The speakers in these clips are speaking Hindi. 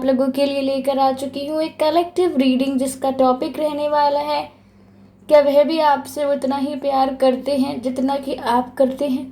आप लोगों के लिए लेकर आ चुकी हूँ एक कलेक्टिव रीडिंग, जिसका टॉपिक रहने वाला है क्या वह भी आपसे उतना ही प्यार करते हैं जितना कि आप करते हैं।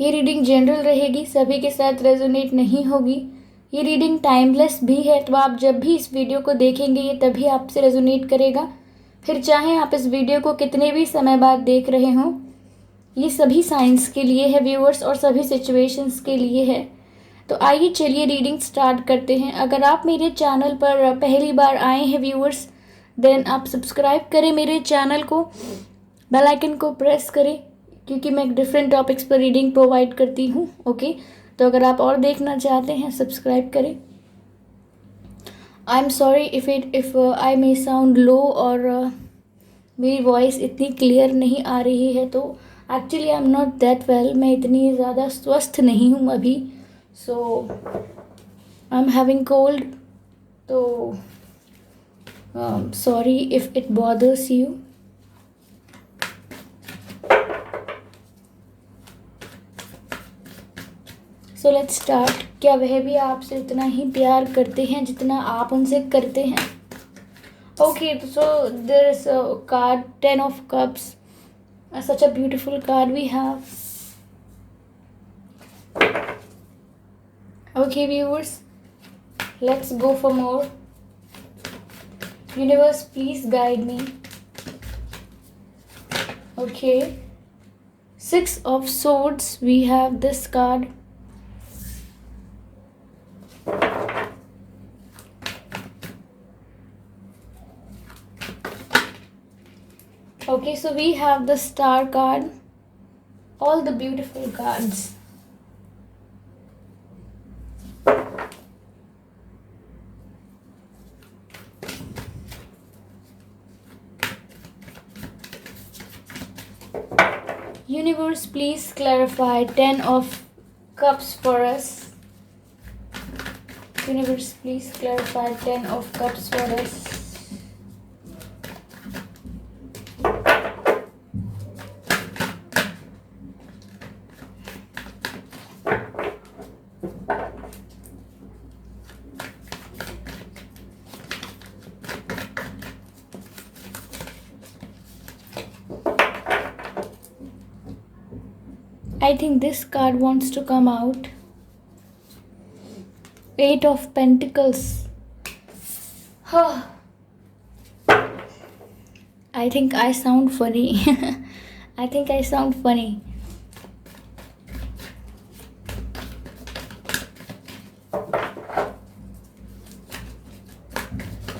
ये रीडिंग जनरल रहेगी, सभी के साथ रेजोनेट नहीं होगी। ये रीडिंग टाइमलेस भी है, तो आप जब भी इस वीडियो को देखेंगे ये तभी आपसे रेजोनेट करेगा, फिर चाहे आप इस वीडियो को कितने भी समय बाद देख रहे हों। ये सभी साइंस के लिए है व्यूअर्स, और सभी सिचुएशंस के लिए है। तो आइए चलिए रीडिंग स्टार्ट करते हैं। अगर आप मेरे चैनल पर पहली बार आए हैं व्यूअर्स, देन आप सब्सक्राइब करें मेरे चैनल को, बेल आइकन को प्रेस करें, क्योंकि मैं डिफरेंट टॉपिक्स पर रीडिंग प्रोवाइड करती हूँ। ओके, तो अगर आप और देखना चाहते हैं सब्सक्राइब करें। I am sorry if I may sound लो, और मेरी वॉइस इतनी क्लियर नहीं आ रही है, तो actually I am not that well, मैं इतनी ज़्यादा स्वस्थ नहीं हूँ अभी, सो आई एम हैविंग कोल्ड, तो sorry if it bothers you. So let's start. क्या वह भी आपसे उतना ही प्यार करते हैं जितना आप उनसे करते हैं। Okay, so there is a card 10 of cups, such a beautiful card we have. Okay viewers, let's go for more. Universe, please guide me. Okay, 6 of swords, we have this card. Okay, so we have the star card, all the beautiful cards. Universe, please clarify 10 of cups for us. Universe, please clarify 10 of cups for us. I think this card wants to come out. 8 of Pentacles. I think I sound funny. I think I sound funny.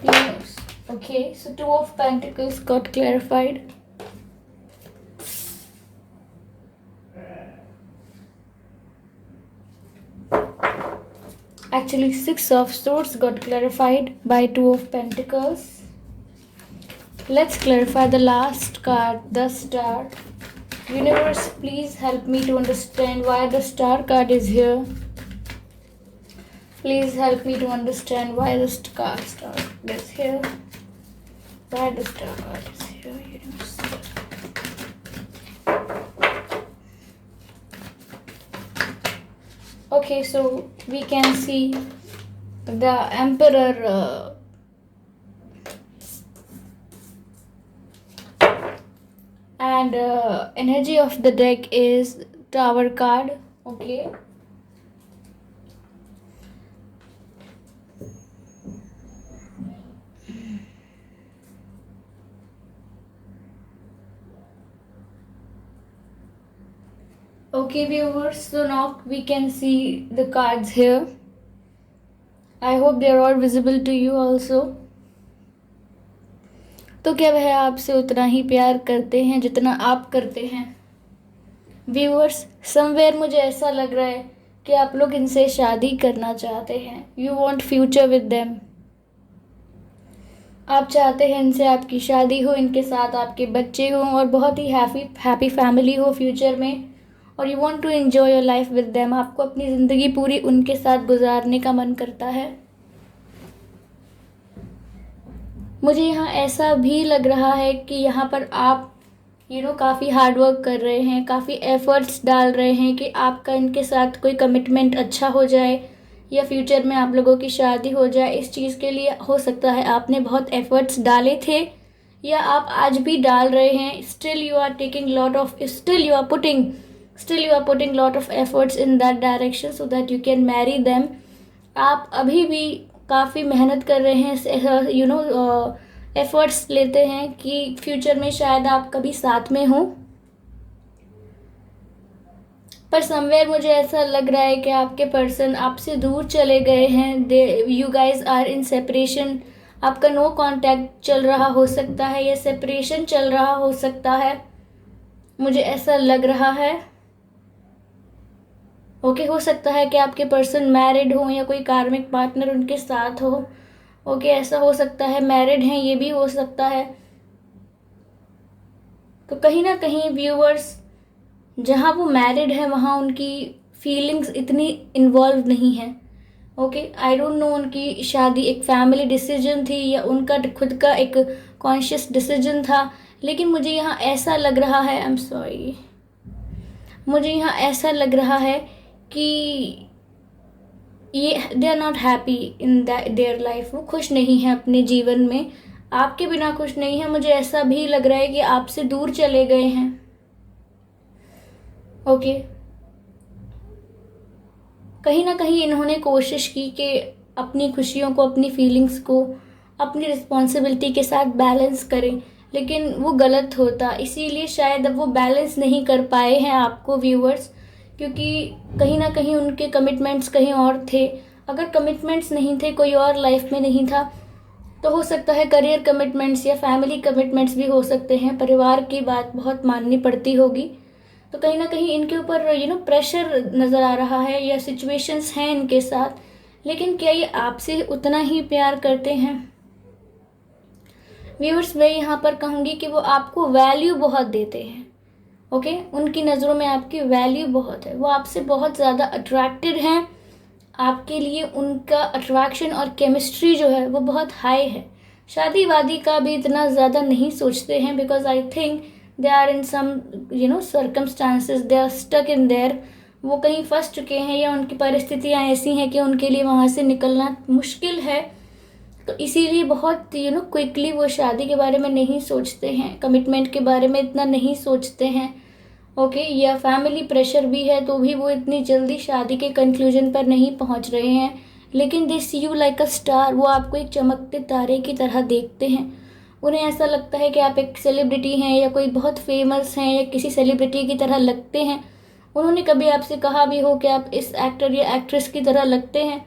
Yes. Okay, so 2 of Pentacles got clarified. Actually, 6 of Swords got clarified by 2 of Pentacles. Let's clarify the last card, the Star. Universe, please help me to understand why the Star card is here. Please help me to understand why the Star is here. Why the Star card is here, Universe. Okay, so we can see the Emperor and energy of the deck is Tower card. Okay, okay viewers, so now we can see the cards here. I hope they are all visible to you also. तो क्या वह आपसे उतना ही प्यार करते हैं जितना आप करते हैं। व्यूअर्स, समवेयर मुझे ऐसा लग रहा है कि आप लोग इनसे शादी करना चाहते हैं। You want future with them. आप चाहते हैं इनसे आपकी शादी हो, इनके साथ आपके बच्चे हों, और बहुत ही हैप्पी फैमिली हो फ्यूचर में, और you want to enjoy your life with them. आपको अपनी ज़िंदगी पूरी उनके साथ गुजारने का मन करता है। मुझे यहाँ ऐसा भी लग रहा है कि यहाँ पर आप काफ़ी हार्ड वर्क कर रहे हैं, काफ़ी एफर्ट्स डाल रहे हैं कि आपका इनके साथ कोई कमिटमेंट अच्छा हो जाए, या फ्यूचर में आप लोगों की शादी हो जाए, इस चीज़ के लिए हो सकता है आपने बहुत एफर्ट्स डाले थे या आप आज भी डाल रहे हैं. Still you are taking lot of still you are putting lot of efforts in that direction so that you can marry them. आप अभी भी काफ़ी मेहनत कर रहे हैं, एफर्ट्स लेते हैं कि फ्यूचर में शायद आप कभी साथ में हो. पर समवेयर मुझे ऐसा लग रहा है कि आपके पर्सन आपसे दूर चले गए हैं. You guys are in separation. आपका नो कांटेक्ट चल रहा हो सकता है या सेपरेशन चल रहा हो सकता है, मुझे ऐसा लग रहा है. ओके, हो सकता है कि आपके पर्सन मैरिड हो या कोई कार्मिक पार्टनर उनके साथ हो. ओके, ऐसा हो सकता है. मैरिड हैं, ये भी हो सकता है. तो कहीं ना कहीं व्यूअर्स, जहाँ वो मैरिड है वहाँ उनकी फीलिंग्स इतनी इन्वॉल्व नहीं है. ओके, आई डोंट नो उनकी शादी एक फैमिली डिसीजन थी या उनका खुद का एक कॉन्शियस डिसीजन था, लेकिन मुझे यहाँ ऐसा लग रहा है, आई एम सॉरी, मुझे यहाँ ऐसा लग रहा है कि ये they are not happy in their life. वो खुश नहीं है अपने जीवन में, आपके बिना खुश नहीं है. मुझे ऐसा भी लग रहा है कि आपसे दूर चले गए हैं. ओके, कहीं ना कहीं इन्होंने कोशिश की कि अपनी खुशियों को, अपनी फीलिंग्स को अपनी रिस्पॉन्सिबिलिटी के साथ बैलेंस करें, लेकिन वो गलत होता. इसीलिए शायद अब वो बैलेंस नहीं कर पाए हैं आपको व्यूअर्स, क्योंकि कहीं ना कहीं उनके कमिटमेंट्स कहीं और थे. अगर कमिटमेंट्स नहीं थे, कोई और लाइफ में नहीं था, तो हो सकता है करियर कमिटमेंट्स या फैमिली कमिटमेंट्स भी हो सकते हैं. परिवार की बात बहुत माननी पड़ती होगी. तो कहीं ना कहीं इनके ऊपर प्रेशर नज़र आ रहा है या सिचुएशंस हैं इनके साथ. लेकिन क्या ये आपसे उतना ही प्यार करते हैं? व्यूअर्स, मैं यहाँ पर कहूँगी कि वो आपको वैल्यू बहुत देते हैं. ओके, उनकी नज़रों में आपकी वैल्यू बहुत है. वो आपसे बहुत ज़्यादा अट्रैक्टेड हैं. आपके लिए उनका अट्रैक्शन और केमिस्ट्री जो है वो बहुत हाई है. शादी वादी का भी इतना ज़्यादा नहीं सोचते हैं, because I think they are in some circumstances, they are stuck in there. वो कहीं फंस चुके हैं या उनकी परिस्थितियाँ ऐसी हैं कि उनके लिए वहाँ से निकलना मुश्किल है. तो इसीलिए बहुत क्विकली वो शादी के बारे में नहीं सोचते हैं, कमिटमेंट के बारे में इतना नहीं सोचते हैं. ओके, या फैमिली प्रेशर भी है तो भी वो इतनी जल्दी शादी के कंक्लूजन पर नहीं पहुंच रहे हैं. लेकिन दे सी यू लाइक अ स्टार. वो आपको एक चमकते तारे की तरह देखते हैं. उन्हें ऐसा लगता है कि आप एक सेलिब्रिटी हैं या कोई बहुत फेमस हैं या किसी सेलिब्रिटी की तरह लगते हैं. उन्होंने कभी आपसे कहा भी हो कि आप इस एक्टर या एक्ट्रेस की तरह लगते हैं,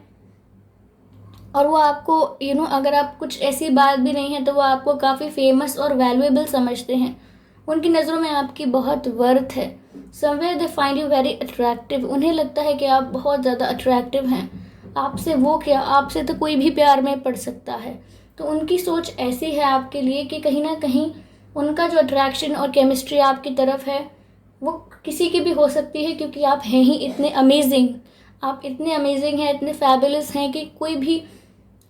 और वो आपको अगर आप कुछ ऐसी बात भी नहीं है तो वो आपको काफ़ी फेमस और वैल्यूएबल समझते हैं. उनकी नज़रों में आपकी बहुत वर्थ है. Somewhere they find you very attractive. उन्हें लगता है कि आप बहुत ज़्यादा अट्रैक्टिव हैं. आपसे वो क्या, आपसे तो कोई भी प्यार में पड़ सकता है. तो उनकी सोच ऐसी है आपके लिए कि कहीं ना कहीं उनका जो अट्रैक्शन और केमिस्ट्री आपकी तरफ है वो किसी की भी हो सकती है, क्योंकि आप हैं ही इतने अमेजिंग. आप इतने अमेजिंग हैं, इतने फैबुलस हैं कि कोई भी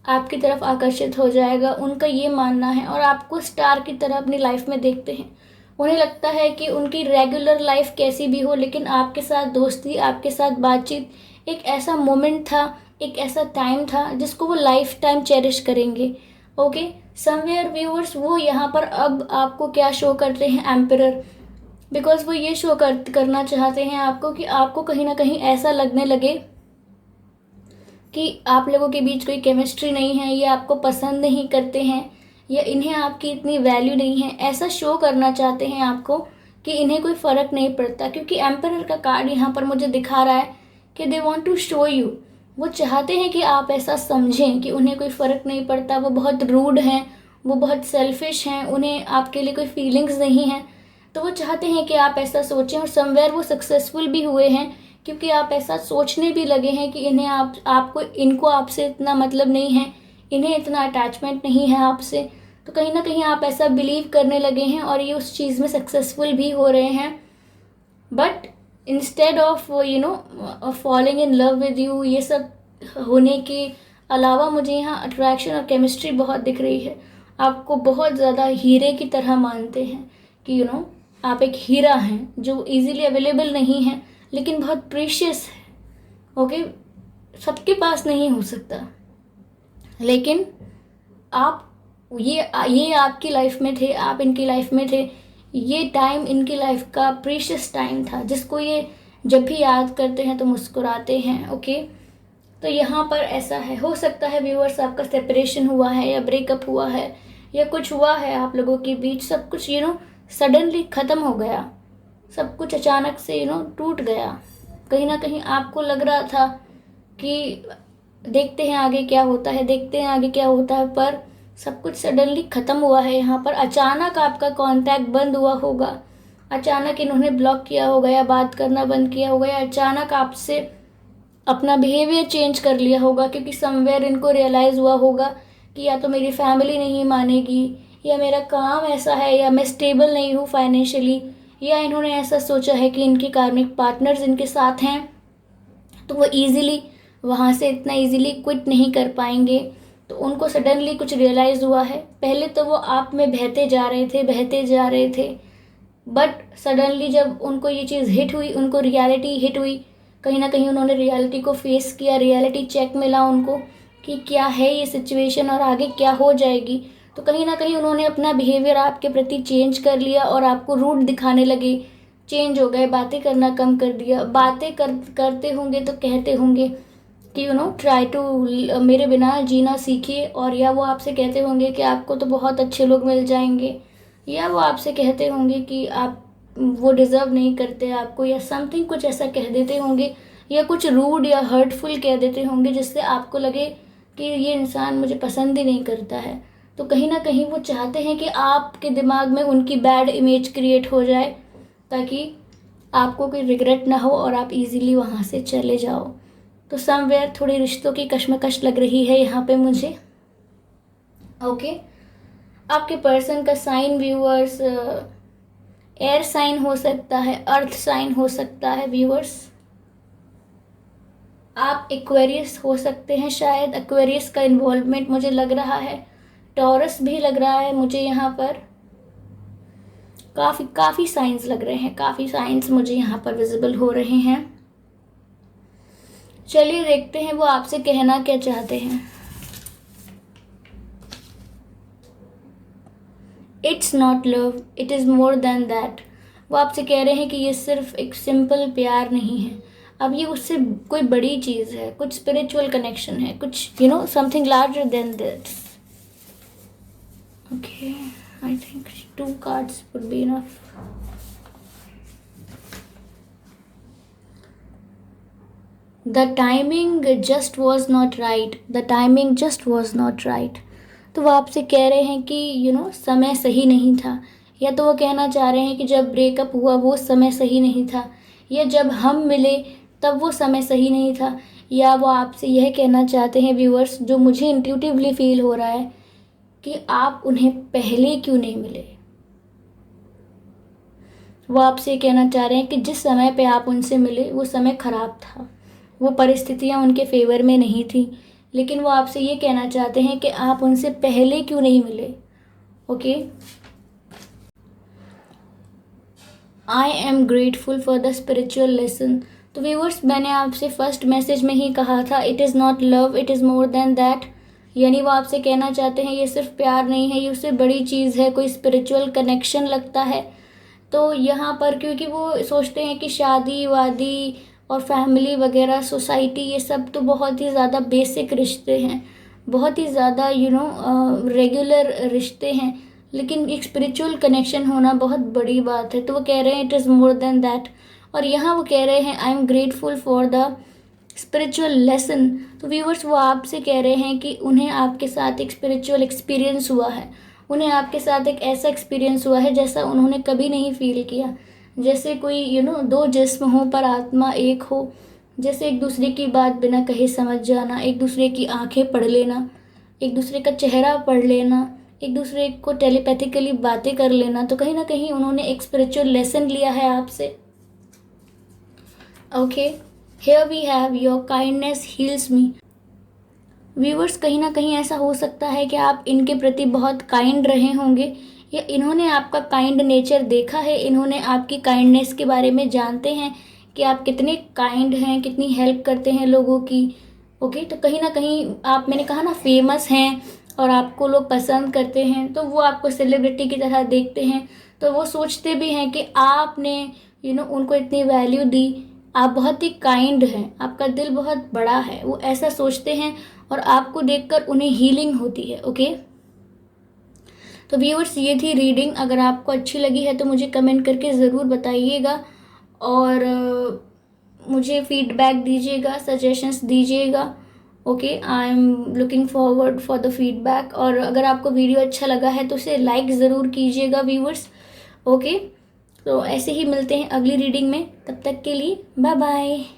आपकी तरफ आकर्षित हो जाएगा. उनका ये मानना है, और आपको स्टार की तरह अपनी लाइफ में देखते हैं. उन्हें लगता है कि उनकी रेगुलर लाइफ कैसी भी हो, लेकिन आपके साथ दोस्ती, आपके साथ बातचीत एक ऐसा मोमेंट था, एक ऐसा टाइम था जिसको वो लाइफ टाइम चेरिश करेंगे. ओके, समवेयर व्यूअर्स, वो यहाँ पर अब आपको क्या शो करते हैं, एम्परर. बिकॉज वो ये शो करना चाहते हैं आपको कि आपको कहीं ना कहीं ऐसा लगने लगे कि आप लोगों के बीच कोई केमिस्ट्री नहीं है, ये आपको पसंद नहीं करते हैं या इन्हें आपकी इतनी वैल्यू नहीं है. ऐसा शो करना चाहते हैं आपको कि इन्हें कोई फ़र्क नहीं पड़ता, क्योंकि एम्परर का कार्ड यहाँ पर मुझे दिखा रहा है कि they want to show you. वो चाहते हैं कि आप ऐसा समझें कि उन्हें कोई फ़र्क नहीं पड़ता, वो बहुत रूड हैं, वो बहुत सेल्फिश हैं, उन्हें आपके लिए कोई फीलिंग्स नहीं है. तो वो चाहते हैं कि आप ऐसा सोचें, और समवेयर वो सक्सेसफुल भी हुए हैं, क्योंकि आप ऐसा सोचने भी लगे हैं कि इनको आपसे इतना मतलब नहीं है, इन्हें इतना अटैचमेंट नहीं है आपसे. तो कहीं ना कहीं आप ऐसा बिलीव करने लगे हैं और ये उस चीज़ में सक्सेसफुल भी हो रहे हैं. But instead of falling in love with you, ये सब होने के अलावा मुझे यहाँ अट्रैक्शन और केमिस्ट्री बहुत दिख रही है. आपको बहुत ज़्यादा हीरे की तरह मानते हैं कि आप एक हीरा हैं जो इजीली अवेलेबल नहीं है, लेकिन बहुत प्रीशियस है. ओके, सबके पास नहीं हो सकता, लेकिन आप ये आपकी लाइफ में थे, आप इनकी लाइफ में थे। ये टाइम इनकी लाइफ का प्रीशियस टाइम था, जिसको ये जब भी याद करते हैं तो मुस्कुराते हैं। ओके, तो यहाँ पर ऐसा है, हो सकता है व्यूअर्स आपका सेपरेशन हुआ है या ब्रेकअप हुआ है या कुछ हुआ है आप लोगों के बीच, सब कुछ सडनली ख़त्म हो गया, सब कुछ अचानक से टूट गया। कहीं ना कहीं आपको लग रहा था कि देखते हैं आगे क्या होता है, देखते हैं आगे क्या होता है, पर सब कुछ सडनली ख़त्म हुआ है। यहाँ पर अचानक आपका कांटेक्ट बंद हुआ होगा, अचानक इन्होंने ब्लॉक किया होगा या बात करना बंद किया होगा, या अचानक आपसे अपना बिहेवियर चेंज कर लिया होगा, क्योंकि समवेयर इनको रियलाइज़ हुआ होगा कि या तो मेरी फैमिली नहीं मानेगी, या मेरा काम ऐसा है, या मैं स्टेबल नहीं हूँ फाइनेंशियली, या इन्होंने ऐसा सोचा है कि इनके कार्मिक पार्टनर्स इनके साथ हैं तो वो ईज़िली वहाँ से इतना ईज़िली क्विट नहीं कर पाएंगे। तो उनको सडनली कुछ रियलाइज़ हुआ है। पहले तो वो आप में बहते जा रहे थे, बट सडनली जब उनको ये चीज़ हिट हुई, उनको रियलिटी हिट हुई, कहीं ना कहीं उन्होंने रियलिटी को फेस किया, रियलिटी चेक मिला उनको कि क्या है ये सिचुएशन और आगे क्या हो जाएगी। तो कहीं ना कहीं उन्होंने अपना बिहेवियर आपके प्रति चेंज कर लिया और आपको रूड दिखाने लगे, चेंज हो गए, बातें करना कम कर दिया। बातें करते होंगे तो कहते होंगे कि ट्राई टू मेरे बिना जीना सीखिए, और या वो आपसे कहते होंगे कि आपको तो बहुत अच्छे लोग मिल जाएंगे, या वो आपसे कहते होंगे कि आप वो डिज़र्व नहीं करते आपको, या समथिंग कुछ ऐसा कह देते होंगे, या कुछ रूड या हर्टफुल कह देते होंगे जिससे आपको लगे कि ये इंसान मुझे पसंद ही नहीं करता है। तो कहीं ना कहीं वो चाहते हैं कि आपके दिमाग में उनकी बैड इमेज क्रिएट हो जाए, ताकि आपको कोई रिग्रेट ना हो और आप इजीली वहाँ से चले जाओ। तो समवेयर थोड़ी रिश्तों की कश्मकश लग रही है यहाँ पे मुझे। ओके, आपके पर्सन का साइन व्यूअर्स एयर साइन हो सकता है, अर्थ साइन हो सकता है व्यूअर्स। आप एक्वेरियस हो सकते हैं, शायद एक्वेरियस का इन्वॉल्वमेंट मुझे लग रहा है। टॉरस भी लग रहा है मुझे यहाँ पर। काफ़ी साइंस लग रहे हैं, काफ़ी साइंस मुझे यहाँ पर विजिबल हो रहे हैं। चलिए देखते हैं वो आपसे कहना क्या चाहते हैं। It's not love, it is more than that. वो आपसे कह रहे हैं कि ये सिर्फ एक सिंपल प्यार नहीं है, अब ये उससे कोई बड़ी चीज़ है, कुछ स्पिरिचुअल कनेक्शन है, कुछ something larger than that. Okay, I think 2 cards would be enough. The timing just was not right. The timing just was not right. तो वो आपसे कह रहे हैं कि समय सही नहीं था, या तो वो कहना चाह रहे हैं कि जब ब्रेकअप हुआ वो समय सही नहीं था, या जब हम मिले तब वो समय सही नहीं था, या वो आपसे यह कहना चाहते हैं व्यूअर्स, जो मुझे इंट्यूटिवली फील हो रहा है, कि आप उन्हें पहले क्यों नहीं मिले। वो आपसे कहना चाह रहे हैं कि जिस समय पे आप उनसे मिले वो समय ख़राब था, वो परिस्थितियाँ उनके फेवर में नहीं थी, लेकिन वो आपसे ये कहना चाहते हैं कि आप उनसे पहले क्यों नहीं मिले। Okay, I am grateful for the spiritual lesson. तो व्यूअर्स, मैंने आपसे फर्स्ट मैसेज में ही कहा था, it is not love, it is more than that. यानी वो आपसे कहना चाहते हैं ये सिर्फ प्यार नहीं है, ये उससे बड़ी चीज़ है, कोई स्पिरिचुअल कनेक्शन लगता है। तो यहाँ पर क्योंकि वो सोचते हैं कि शादी वादी और फैमिली वगैरह, सोसाइटी, ये सब तो बहुत ही ज़्यादा बेसिक रिश्ते हैं, बहुत ही ज़्यादा रेगुलर रिश्ते हैं, लेकिन एक स्पिरिचुअल कनेक्शन होना बहुत बड़ी बात है। तो वो कह रहे हैं it is more than that, और यहाँ वो कह रहे हैं I am grateful for the spiritual lesson. तो व्यूअर्स, वो आपसे कह रहे हैं कि उन्हें आपके साथ एक स्पिरिचुअल एक्सपीरियंस हुआ है, उन्हें आपके साथ एक ऐसा एक्सपीरियंस हुआ है जैसा उन्होंने कभी नहीं फील किया, जैसे कोई 2 जिस्म हो पर आत्मा एक हो, जैसे एक दूसरे की बात बिना कहे समझ जाना, एक दूसरे की आंखें पढ़ लेना, एक दूसरे का चेहरा पढ़ लेना, एक दूसरे को टेलीपैथिकली बातें कर लेना। तो कहीं ना कहीं उन्होंने एक स्पिरिचुअल लेसन लिया है आपसे। Okay, here we have your kindness heals me. Viewers, कहीं ना कहीं ऐसा हो सकता है कि आप इनके प्रति बहुत काइंड रहे होंगे, या इन्होंने आपका काइंड नेचर देखा है, इन्होंने आपकी काइंडनेस के बारे में जानते हैं कि आप कितने काइंड हैं, कितनी हेल्प करते हैं लोगों की। ओके, तो कहीं ना कहीं आप, मैंने कहा ना, फेमस हैं और आपको लोग पसंद करते हैं, तो वो आपको सेलिब्रिटी की तरह देखते हैं, तो वो सोचते भी हैं कि आपने उनको इतनी वैल्यू दी, आप बहुत ही काइंड हैं, आपका दिल बहुत बड़ा है, वो ऐसा सोचते हैं और आपको देखकर उन्हें हीलिंग होती है। ओके, तो व्यूअर्स, ये थी रीडिंग। अगर आपको अच्छी लगी है तो मुझे कमेंट करके ज़रूर बताइएगा और मुझे फीडबैक दीजिएगा, सजेशंस दीजिएगा। Okay, I am looking forward for the feedback. और अगर आपको वीडियो अच्छा लगा है तो उसे लाइक ज़रूर कीजिएगा व्यूअर्स। ओके, तो ऐसे ही मिलते हैं अगली रीडिंग में, तब तक के लिए बाय बाय।